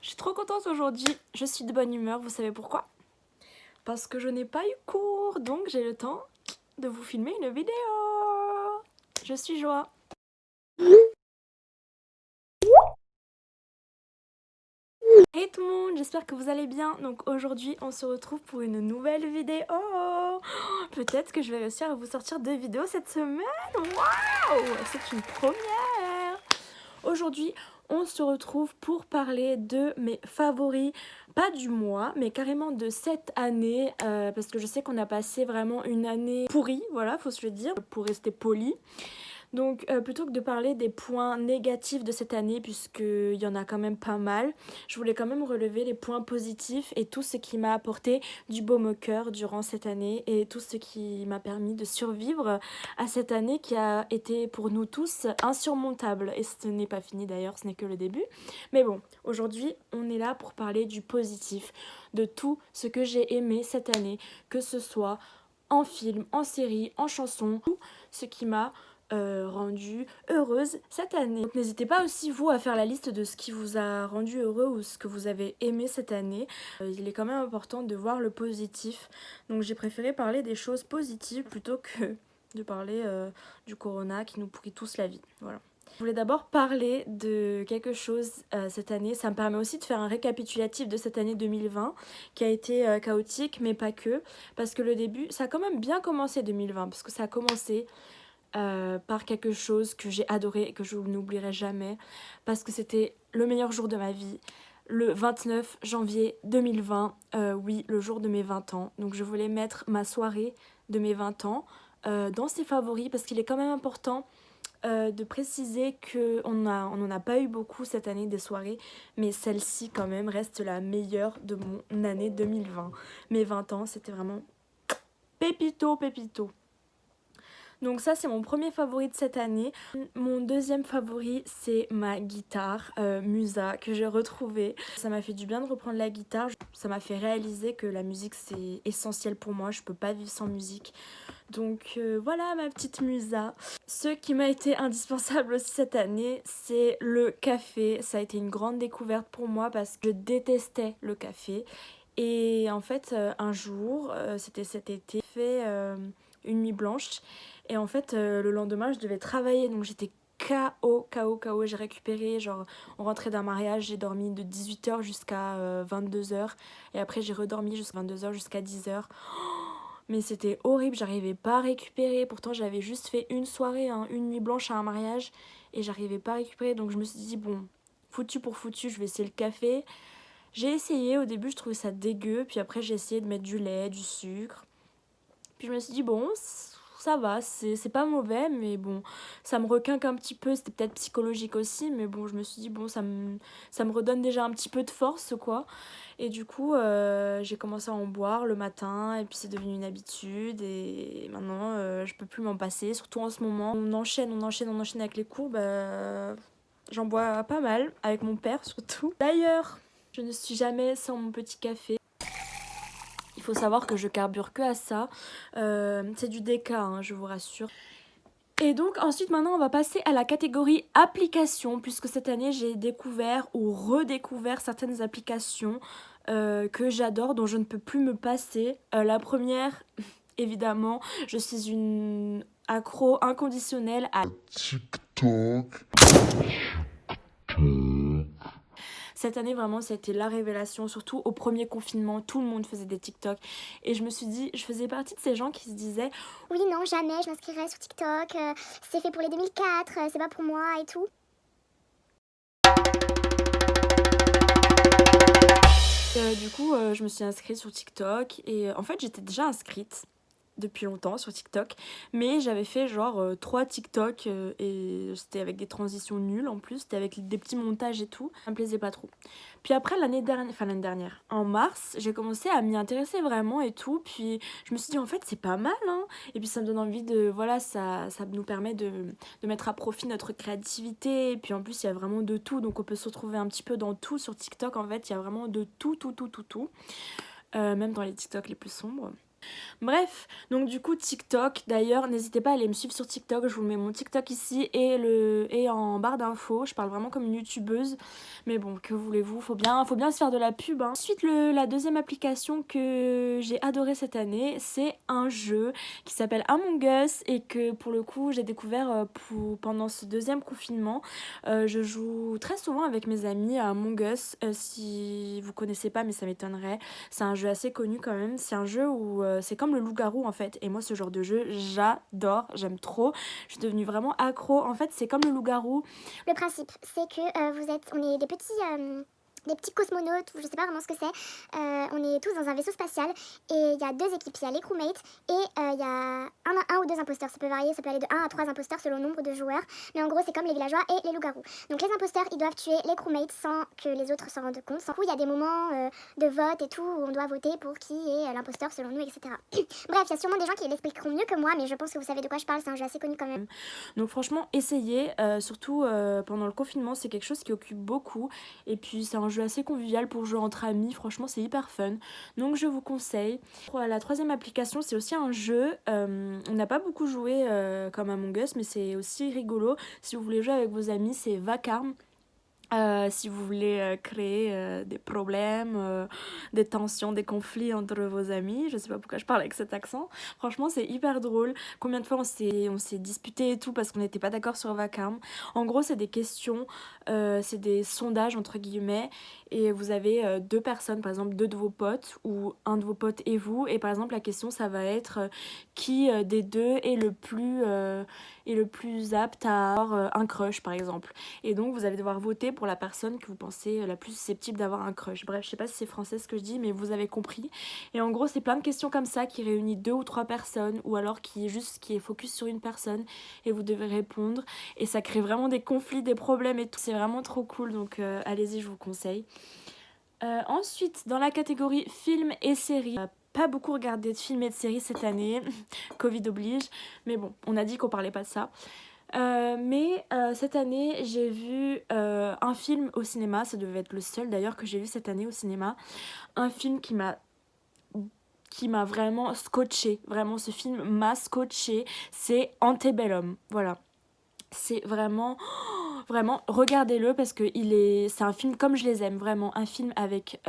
Je suis trop contente aujourd'hui, je suis de bonne humeur, vous savez pourquoi? Parce que je n'ai pas eu cours, donc j'ai le temps de vous filmer une vidéo. Je suis joie. Hey tout le monde, j'espère que vous allez bien. Donc aujourd'hui, on se retrouve pour une nouvelle vidéo. Peut-être que je vais réussir à vous sortir 2 vidéos cette semaine. Waouh, c'est une première. Aujourd'hui, on se retrouve pour parler de mes favoris, pas du mois, mais carrément de cette année, parce que je sais qu'on a passé vraiment une année pourrie, voilà, faut se le dire, pour rester poli. Donc plutôt que de parler des points négatifs de cette année, puisqu'il y en a quand même pas mal, je voulais quand même relever les points positifs et tout ce qui m'a apporté du baume au cœur durant cette année et tout ce qui m'a permis de survivre à cette année qui a été pour nous tous insurmontable. Et ce n'est pas fini d'ailleurs, ce n'est que le début. Mais bon, aujourd'hui on est là pour parler du positif, de tout ce que j'ai aimé cette année, que ce soit en film, en série, en chanson, tout ce qui m'a rendue heureuse cette année. Donc n'hésitez pas aussi vous à faire la liste de ce qui vous a rendu heureux ou ce que vous avez aimé cette année. Il est quand même important de voir le positif. Donc j'ai préféré parler des choses positives plutôt que de parler du corona qui nous pourrit tous la vie. Voilà. Je voulais d'abord parler de quelque chose cette année. Ça me permet aussi de faire un récapitulatif de cette année 2020 qui a été chaotique, mais pas que. Parce que le début, ça a quand même bien commencé 2020, parce que ça a commencé par quelque chose que j'ai adoré et que je n'oublierai jamais, parce que c'était le meilleur jour de ma vie. Le 29 janvier 2020, oui, le jour de mes 20 ans. Donc je voulais mettre ma soirée de mes 20 ans dans ses favoris, parce qu'il est quand même important de préciser qu'on n'en a pas eu beaucoup cette année des soirées, mais celle-ci quand même reste la meilleure de mon année 2020. Mes 20 ans, c'était vraiment pépito, pépito. Donc ça c'est mon premier favori de cette année. Mon deuxième favori c'est ma guitare Musa que j'ai retrouvée. Ça m'a fait du bien de reprendre la guitare. Ça m'a fait réaliser que la musique c'est essentiel pour moi. Je peux pas vivre sans musique. Donc voilà ma petite Musa. Ce qui m'a été indispensable aussi cette année c'est le café. Ça a été une grande découverte pour moi parce que je détestais le café. Et en fait un jour, c'était cet été, j'ai fait une nuit blanche. Et en fait, le lendemain, je devais travailler, donc j'étais KO. J'ai récupéré, genre, on rentrait d'un mariage, j'ai dormi de 18h jusqu'à 22h. Et après, j'ai redormi jusqu'à 22h, jusqu'à 10h. Mais c'était horrible, j'arrivais pas à récupérer. Pourtant, j'avais juste fait une soirée, hein, une nuit blanche à un mariage. Et j'arrivais pas à récupérer, donc je me suis dit, bon, foutu pour foutu, je vais essayer le café. J'ai essayé, au début, je trouvais ça dégueu. Puis après, j'ai essayé de mettre du lait, du sucre. Puis je me suis dit, bon, ça va, c'est pas mauvais, mais bon, ça me requinque un petit peu, c'était peut-être psychologique aussi, mais bon, je me suis dit, bon, ça me redonne déjà un petit peu de force, quoi. Et du coup, j'ai commencé à en boire le matin, et puis c'est devenu une habitude, et maintenant, je peux plus m'en passer, surtout en ce moment. On enchaîne avec les cours, j'en bois pas mal, avec mon père surtout. D'ailleurs, je ne suis jamais sans mon petit café. Il faut savoir que je carbure que à ça. C'est du déca, hein, je vous rassure. Et donc ensuite maintenant on va passer à la catégorie applications, puisque cette année j'ai découvert ou redécouvert certaines applications que j'adore, dont je ne peux plus me passer. La première, évidemment, je suis une accro inconditionnelle à TikTok. Cette année, vraiment, ça a été la révélation, surtout au premier confinement, tout le monde faisait des TikTok. Et je me suis dit, je faisais partie de ces gens qui se disaient « Oui, non, jamais, je m'inscrirai sur TikTok, c'est fait pour les 2004, c'est pas pour moi et tout. » Du coup, je me suis inscrite sur TikTok et en fait, j'étais déjà inscrite depuis longtemps sur TikTok, mais j'avais fait genre 3 TikTok et c'était avec des transitions nulles en plus, c'était avec des petits montages et tout, ça me plaisait pas trop. Puis après l'année dernière, en mars, j'ai commencé à m'y intéresser vraiment et tout, puis je me suis dit en fait c'est pas mal, hein, et puis ça me donne envie de, voilà, ça nous permet de mettre à profit notre créativité, et puis en plus il y a vraiment de tout, donc on peut se retrouver un petit peu dans tout sur TikTok, en fait il y a vraiment de tout, même dans les TikTok les plus sombres. Bref, donc du coup TikTok, d'ailleurs n'hésitez pas à aller me suivre sur TikTok, je vous mets mon TikTok ici et en barre d'infos, je parle vraiment comme une youtubeuse, mais bon, que voulez-vous, faut bien se faire de la pub, hein. Ensuite, la deuxième application que j'ai adorée cette année, c'est un jeu qui s'appelle Among Us et que pour le coup j'ai découvert pendant ce deuxième confinement. Je joue très souvent avec mes amis à Among Us, si vous connaissez pas mais ça m'étonnerait. C'est un jeu assez connu quand même. C'est un jeu où c'est comme le loup-garou en fait. Et moi, ce genre de jeu, j'adore, j'aime trop. Je suis devenue vraiment accro. En fait, c'est comme le loup-garou. Le principe, c'est que on est des petits cosmonautes, ou je sais pas vraiment ce que c'est. On est tous dans un vaisseau spatial et il y a deux équipes. Il y a les crewmates et il y a un ou deux imposteurs. Ça peut varier, ça peut aller de 1 à 3 imposteurs selon le nombre de joueurs. Mais en gros, c'est comme les villageois et les loups-garous. Donc les imposteurs, ils doivent tuer les crewmates sans que les autres s'en rendent compte. Sans coup, il y a des moments de vote et tout où on doit voter pour qui est l'imposteur selon nous, etc. Bref, il y a sûrement des gens qui l'expliqueront mieux que moi, mais je pense que vous savez de quoi je parle. C'est un jeu assez connu quand même. Donc franchement, essayez. Surtout pendant le confinement, c'est quelque chose qui occupe beaucoup. Et puis c'est un jeu assez convivial pour jouer entre amis. Franchement, c'est hyper fun. Donc je vous conseille. Pour la troisième application, c'est aussi un jeu. On n'a pas beaucoup joué comme Among Us, mais c'est aussi rigolo. Si vous voulez jouer avec vos amis, c'est Vacarme. Si vous voulez créer des problèmes, des tensions, des conflits entre vos amis, je sais pas pourquoi je parle avec cet accent. Franchement, c'est hyper drôle. Combien de fois on s'est disputé et tout parce qu'on n'était pas d'accord sur Vacarme. En gros, c'est des questions, c'est des sondages entre guillemets, et vous avez deux personnes, par exemple deux de vos potes ou un de vos potes et vous. Et par exemple, la question, ça va être qui des deux est le plus apte à avoir un crush, par exemple. Et donc vous allez devoir voter pour la personne que vous pensez la plus susceptible d'avoir un crush. Bref, je sais pas si c'est français ce que je dis, mais vous avez compris. Et en gros, c'est plein de questions comme ça qui réunissent deux ou trois personnes, ou alors qui est focus sur une personne, et vous devez répondre. Et ça crée vraiment des conflits, des problèmes et tout. C'est vraiment trop cool, donc allez-y, je vous conseille. Ensuite, dans la catégorie films et séries, pas beaucoup regardé de films et de séries cette année, Covid oblige, mais bon, on a dit qu'on parlait pas de ça. Mais cette année, j'ai vu un film au cinéma, ça devait être le seul d'ailleurs que j'ai vu cette année au cinéma. Un film qui m'a vraiment scotché, vraiment ce film m'a scotché, c'est Antebellum, voilà. C'est vraiment, regardez-le parce que c'est un film comme je les aime, vraiment. Un film avec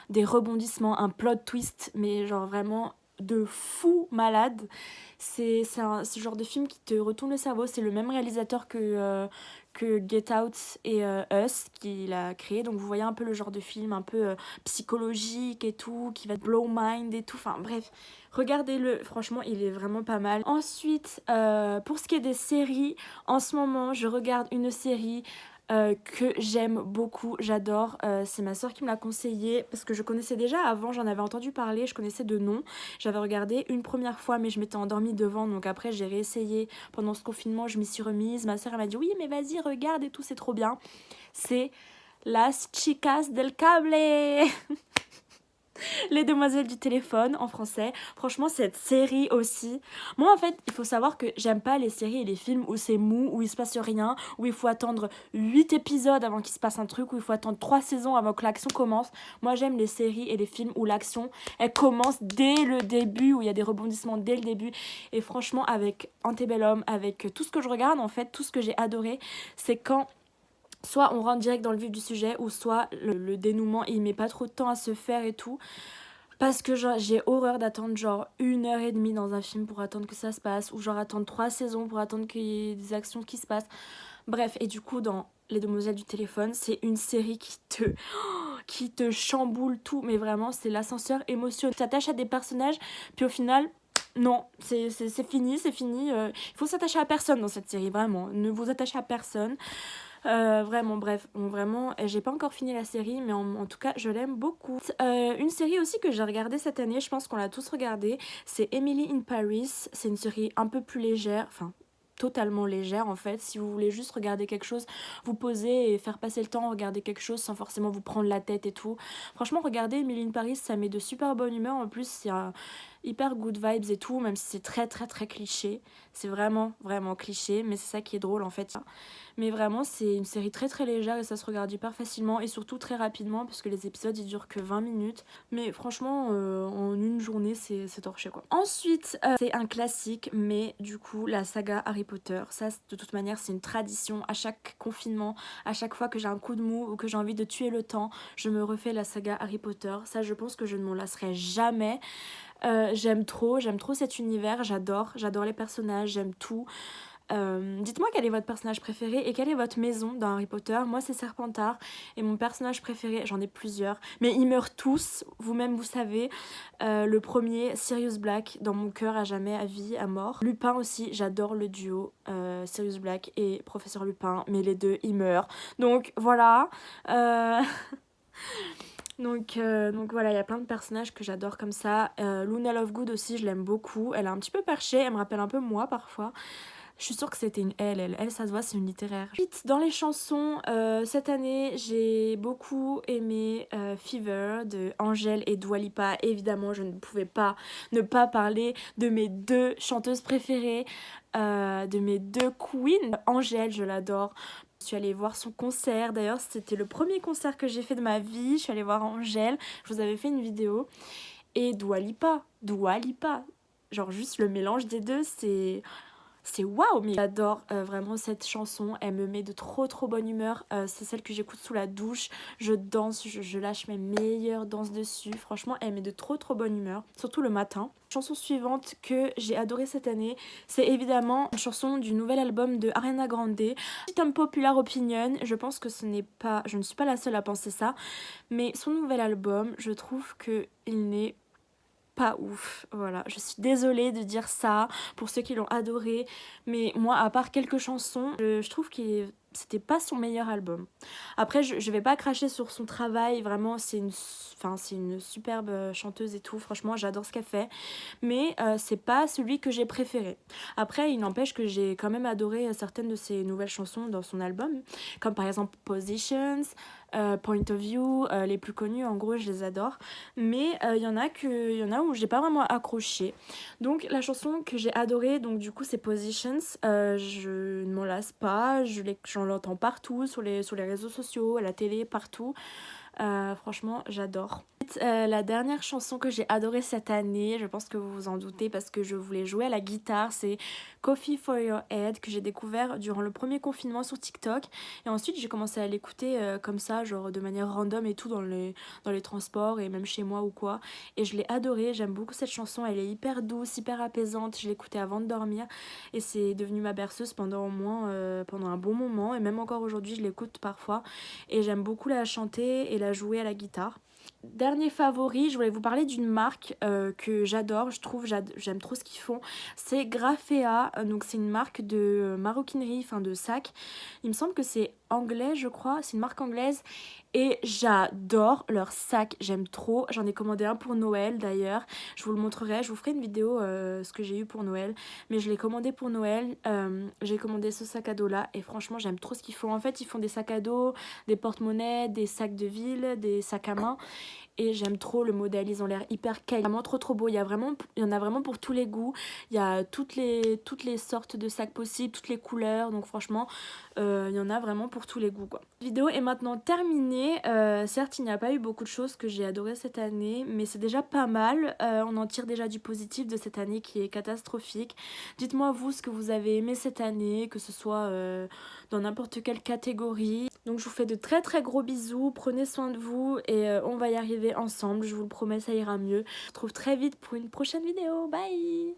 des rebondissements, un plot twist, mais genre vraiment de fou malade. Ce genre de film qui te retourne le cerveau. C'est le même réalisateur que Get Out et Us qu'il a créé. Donc vous voyez un peu le genre de film un peu psychologique et tout, qui va te blow mind et tout. Enfin bref, regardez-le. Franchement, il est vraiment pas mal. Ensuite, pour ce qui est des séries, en ce moment, je regarde une série que j'aime beaucoup, j'adore. C'est ma soeur qui me l'a conseillé parce que je connaissais déjà avant, j'en avais entendu parler, je connaissais de nom. J'avais regardé une première fois, mais je m'étais endormie devant, donc après j'ai réessayé pendant ce confinement, je m'y suis remise. Ma soeur elle m'a dit oui, mais vas-y, regarde et tout, c'est trop bien. C'est Las Chicas del Cable. Les Demoiselles du téléphone en français. Franchement, cette série aussi. Moi, en fait, il faut savoir que j'aime pas les séries et les films où c'est mou, où il se passe rien, où il faut attendre 8 épisodes avant qu'il se passe un truc, où il faut attendre 3 saisons avant que l'action commence. Moi, j'aime les séries et les films où l'action, elle commence dès le début, où il y a des rebondissements dès le début. Et franchement, avec Antebellum, avec tout ce que je regarde, en fait, tout ce que j'ai adoré, c'est quand soit on rentre direct dans le vif du sujet, ou soit le dénouement, il met pas trop de temps à se faire et tout. Parce que genre, j'ai horreur d'attendre genre 1 heure et demie dans un film pour attendre que ça se passe, ou genre attendre 3 saisons pour attendre qu'il y ait des actions qui se passent. Bref, et du coup, dans Les Demoiselles du téléphone, c'est une série qui te chamboule tout, mais vraiment, c'est l'ascenseur émotionnel. Tu t'attaches à des personnages, puis au final, non, c'est fini, c'est fini. Il faut s'attacher à personne dans cette série, vraiment. Ne vous attachez à personne. Vraiment, bref, vraiment, j'ai pas encore fini la série, mais en tout cas, je l'aime beaucoup. Une série aussi que j'ai regardée cette année, je pense qu'on l'a tous regardée, c'est Emily in Paris. C'est une série un peu plus légère, enfin, totalement légère en fait. Si vous voulez juste regarder quelque chose, vous poser et faire passer le temps, regarder quelque chose sans forcément vous prendre la tête et tout. Franchement, regardez Emily in Paris, ça met de super bonne humeur. En plus, hyper good vibes et tout, même si c'est très très très cliché. C'est vraiment vraiment cliché, mais c'est ça qui est drôle en fait. Mais vraiment c'est une série très très légère et ça se regarde hyper facilement et surtout très rapidement parce que les épisodes ils durent que 20 minutes. Mais franchement en une journée c'est torché quoi. Ensuite c'est un classique, mais du coup la saga Harry Potter, ça de toute manière c'est une tradition. À chaque confinement, à chaque fois que j'ai un coup de mou ou que j'ai envie de tuer le temps, je me refais la saga Harry Potter. Ça je pense que je ne m'en lasserai jamais. J'aime trop cet univers, j'adore les personnages, j'aime tout. Dites-moi quel est votre personnage préféré et quelle est votre maison dans Harry Potter. Moi c'est Serpentard et mon personnage préféré, j'en ai plusieurs, mais ils meurent tous, vous-même vous savez. Le premier, Sirius Black, dans mon cœur à jamais, à vie, à mort. Lupin aussi, j'adore le duo Sirius Black et Professeur Lupin, mais les deux ils meurent. Donc voilà. Donc voilà, il y a plein de personnages que j'adore comme ça. Luna Lovegood aussi, je l'aime beaucoup. Elle est un petit peu perchée, elle me rappelle un peu moi parfois. Je suis sûre que c'était une elle, ça se voit, c'est une littéraire. Ensuite, dans les chansons, cette année, j'ai beaucoup aimé Fever de Angèle et Dua Lipa. Évidemment, je ne pouvais pas ne pas parler de mes deux chanteuses préférées, de mes deux queens. Angèle, je l'adore. Je suis allée voir son concert, d'ailleurs c'était le premier concert que j'ai fait de ma vie. Je suis allée voir Angèle, je vous avais fait une vidéo. Et Dua Lipa, genre juste le mélange des deux, c'est waouh, mais j'adore vraiment cette chanson, elle me met de trop bonne humeur. C'est celle que j'écoute sous la douche, je danse, je lâche mes meilleures danses dessus. Franchement elle met de trop bonne humeur, surtout le matin. Chanson suivante que j'ai adorée cette année, c'est évidemment une chanson du nouvel album de Ariana Grande. Petite unpopular opinion, je pense que je ne suis pas la seule à penser ça, mais son nouvel album, je trouve que il n'est pas ouf, voilà, je suis désolée de dire ça pour ceux qui l'ont adoré, mais moi à part quelques chansons, je trouve que c'était pas son meilleur album. Après je vais pas cracher sur son travail, vraiment c'est une superbe chanteuse et tout, franchement j'adore ce qu'elle fait, mais c'est pas celui que j'ai préféré. Après il n'empêche que j'ai quand même adoré certaines de ses nouvelles chansons dans son album, comme par exemple Positions, Point of View, les plus connus en gros je les adore, mais il y en a où j'ai pas vraiment accroché. Donc la chanson que j'ai adorée, donc du coup c'est Positions. Je ne m'en lasse pas, j'en l'entends partout sur les réseaux sociaux, à la télé, partout. Franchement j'adore. La dernière chanson que j'ai adorée cette année, je pense que vous vous en doutez parce que je voulais jouer à la guitare, c'est Coffee for Your Head que j'ai découvert durant le premier confinement sur TikTok, et ensuite j'ai commencé à l'écouter comme ça, genre de manière random et tout dans les transports et même chez moi ou quoi, et je l'ai adorée. J'aime beaucoup cette chanson, elle est hyper douce, hyper apaisante, je l'écoutais avant de dormir et c'est devenu ma berceuse pendant au moins pendant un bon moment, et même encore aujourd'hui je l'écoute parfois et j'aime beaucoup la chanter et la jouer à la guitare. Dernier favori, je voulais vous parler d'une marque que j'adore, j'aime trop ce qu'ils font, c'est Graphea. Donc c'est une marque de maroquinerie, enfin de sac, il me semble que c'est anglais je crois, c'est une marque anglaise et j'adore leur sac, j'aime trop. J'en ai commandé un pour Noël d'ailleurs, je vous le montrerai, je vous ferai une vidéo ce que j'ai eu pour Noël, mais je l'ai commandé pour Noël. J'ai commandé ce sac à dos là et franchement j'aime trop ce qu'ils font. En fait ils font des sacs à dos, des porte-monnaies, des sacs de ville, des sacs à main, et j'aime trop le modèle, ils ont l'air hyper quali, vraiment trop beau. Il y en a vraiment pour tous les goûts, il y a toutes les sortes de sacs possibles, toutes les couleurs, donc franchement il y en a vraiment pour tous les goûts quoi. La vidéo est maintenant terminée. Certes il n'y a pas eu beaucoup de choses que j'ai adoré cette année, mais c'est déjà pas mal. On en tire déjà du positif de cette année qui est catastrophique. Dites-moi vous ce que vous avez aimé cette année, que ce soit dans n'importe quelle catégorie. Donc je vous fais de très gros bisous, prenez soin de vous et on va y arriver ensemble, je vous le promets, ça ira mieux. Je vous retrouve très vite pour une prochaine vidéo, bye.